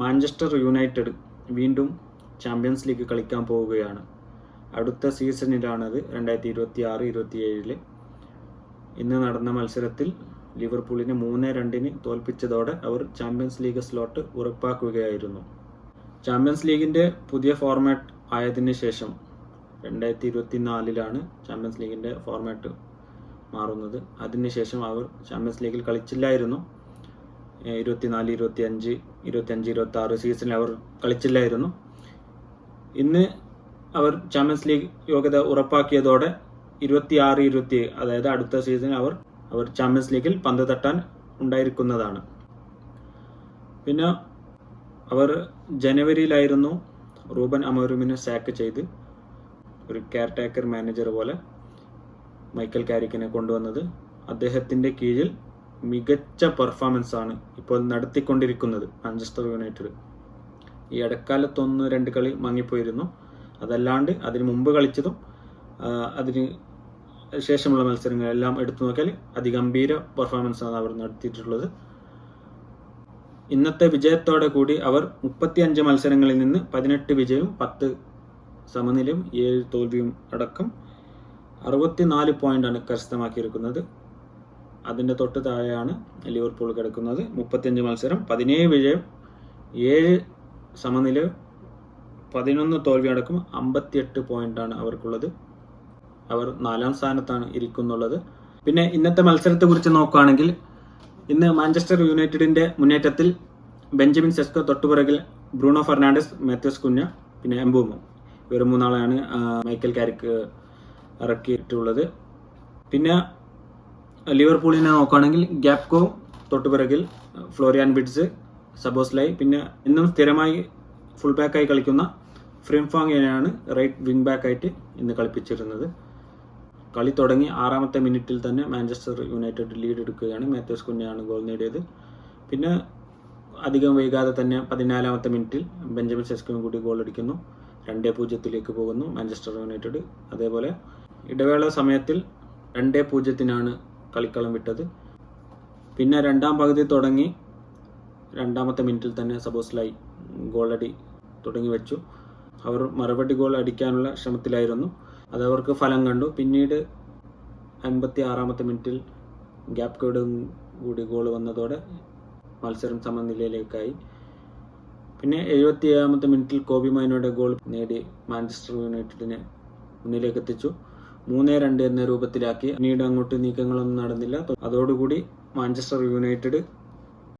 Manchester United വീണ്ടും champions league കളിക്കാൻ പോവുകയാണ്. അടുത്ത സീസണിലാണത്, 2026-27. ഇന്ന് നടന്ന മത്സരത്തിൽ ലിവർപൂളിനെ 3-2 തോൽപ്പിച്ചതോടെ അവർ ചാമ്പ്യൻസ് ലീഗ് സ്ലോട്ട് ഉറപ്പാക്കുകയായിരുന്നു. ചാമ്പ്യൻസ് ലീഗിൻ്റെ പുതിയ ഫോർമാറ്റ് ആയതിനു ശേഷം 2024 ചാമ്പ്യൻസ് ലീഗിൻ്റെ ഫോർമാറ്റ് മാറുന്നത്. അതിനുശേഷം അവർ ചാമ്പ്യൻസ് ലീഗിൽ കളിച്ചില്ലായിരുന്നു. 24-25, 25-26 സീസണിൽ അവർ കളിച്ചില്ലായിരുന്നു. ഇന്ന് അവർ ചാമ്പ്യൻസ് ലീഗ് യോഗ്യത ഉറപ്പാക്കിയതോടെ 26-27, അതായത് അടുത്ത സീസണിൽ അവർ ചാമ്പ്യൻസ് ലീഗിൽ പന്ത് തട്ടാൻ ഉണ്ടായിരിക്കുന്നതാണ്. പിന്നെ അവർ ജനുവരിയിലായിരുന്നു റൂബൻ അമോറിമിനെ സാക്ക് ചെയ്ത് ഒരു കെയർ ടേക്കർ മാനേജർ പോലെ മൈക്കൽ കാരിക്കിനെ കൊണ്ടുവന്നത്. അദ്ദേഹത്തിൻ്റെ കീഴിൽ മികച്ച പെർഫോമൻസ് ആണ് ഇപ്പോൾ നടത്തിക്കൊണ്ടിരിക്കുന്നത് മാഞ്ചസ്റ്റർ യുണൈറ്റഡ്. ഈ ഇടക്കാലത്ത് 1-2 കളി മങ്ങിപ്പോയിരുന്നു. അതല്ലാണ്ട് അതിന് മുമ്പ് കളിച്ചതും അതിന് ശേഷമുള്ള മത്സരങ്ങളെല്ലാം എടുത്തു നോക്കിയാൽ അതിഗംഭീര പെർഫോമൻസ് ആണ് അവർ നടത്തിയിട്ടുള്ളത്. ഇന്നത്തെ വിജയത്തോടെ കൂടി അവർ 35 മത്സരങ്ങളിൽ നിന്ന് 18 വിജയവും 10 സമനിലയും 7 തോൽവിയും അടക്കം 64 പോയിന്റാണ് കരസ്ഥമാക്കിയിരിക്കുന്നത്. അതിൻ്റെ തൊട്ട് താഴെയാണ് ലിവർപൂൾ കിടക്കുന്നത്. 35 മത്സരം, 17 വിജയം, 7 സമനില, 11 തോൽവി അടക്കം 58 പോയിന്റാണ് അവർക്കുള്ളത്. അവർ 4ാം സ്ഥാനത്താണ് ഇരിക്കുന്നുള്ളത്. പിന്നെ ഇന്നത്തെ മത്സരത്തെ കുറിച്ച് നോക്കുകയാണെങ്കിൽ, ഇന്ന് മാഞ്ചസ്റ്റർ യുണൈറ്റഡിൻ്റെ മുന്നേറ്റത്തിൽ ബെഞ്ചമിൻ സെസ്കോ, തൊട്ടുപിറകിൽ ബ്രൂണോ ഫെർണാണ്ടസ്, മാത്യൂസ് കുഞ്ഞ, പിന്നെ എംബൂമോ, ഇവർ 3 മൈക്കൽ കാരിക്ക് ഇറക്കിയിട്ടുള്ളത്. പിന്നെ ലിവർപൂളിനെ നോക്കുകയാണെങ്കിൽ ഗ്യാപ്കോ, തൊട്ടുപിറകിൽ ഫ്ലോറിയാൻ വിഡ്സ്, സബോസ്ലൈ, പിന്നെ ഇന്നും സ്ഥിരമായി ഫുൾ ബാക്കായി കളിക്കുന്ന ഫ്രിംഫാങ്ങിനെയാണ് റൈറ്റ് വിങ് ബാക്കായിട്ട് ഇന്ന് കളിപ്പിച്ചിരുന്നത്. കളി തുടങ്ങി 6ാമത്തെ മിനിറ്റിൽ തന്നെ മാഞ്ചസ്റ്റർ യുണൈറ്റഡ് ലീഡ് എടുക്കുകയാണ്. മാത്യൂസ് കുഞ്ഞയാണ് ഗോൾ നേടിയത്. പിന്നെ അധികം വൈകാതെ തന്നെ 14ാമത്തെ മിനിറ്റിൽ ബെഞ്ചമിൻ സെസ്കോയും കൂടി ഗോൾ അടിക്കുന്നു. 2-0 പോകുന്നു മാഞ്ചസ്റ്റർ യുണൈറ്റഡ്. അതേപോലെ ഇടവേള സമയത്തിൽ 2-0 കളിക്കളം വിട്ടത്. പിന്നെ 2ാം പകുതി തുടങ്ങി 2ാമത്തെ മിനിറ്റിൽ തന്നെ സബോസ്ലൈ ഗോളടി തുടങ്ങി വെച്ചു. അവർ മറുപടി ഗോൾ അടിക്കാനുള്ള ശ്രമത്തിലായിരുന്നു. അതവർക്ക് ഫലം കണ്ടു. പിന്നീട് 56ാമത്തെ മിനിറ്റിൽ ഗ്യാപ്കോയുടെ കൂടി ഗോൾ വന്നതോടെ മത്സരം സമനിലയിലേക്കായി. പിന്നെ 77ാമത്തെ മിനിറ്റിൽ കോബി മൈനോയുടെ ഗോൾ നേടി മാഞ്ചസ്റ്റർ യുണൈറ്റഡിനെ മുന്നിലേക്ക് എത്തിച്ചു. 3-2 എന്ന രൂപത്തിലാക്കി. പിന്നീട് അങ്ങോട്ട് നീക്കങ്ങളൊന്നും നടന്നില്ല. അതോടുകൂടി മാഞ്ചസ്റ്റർ യുണൈറ്റഡ്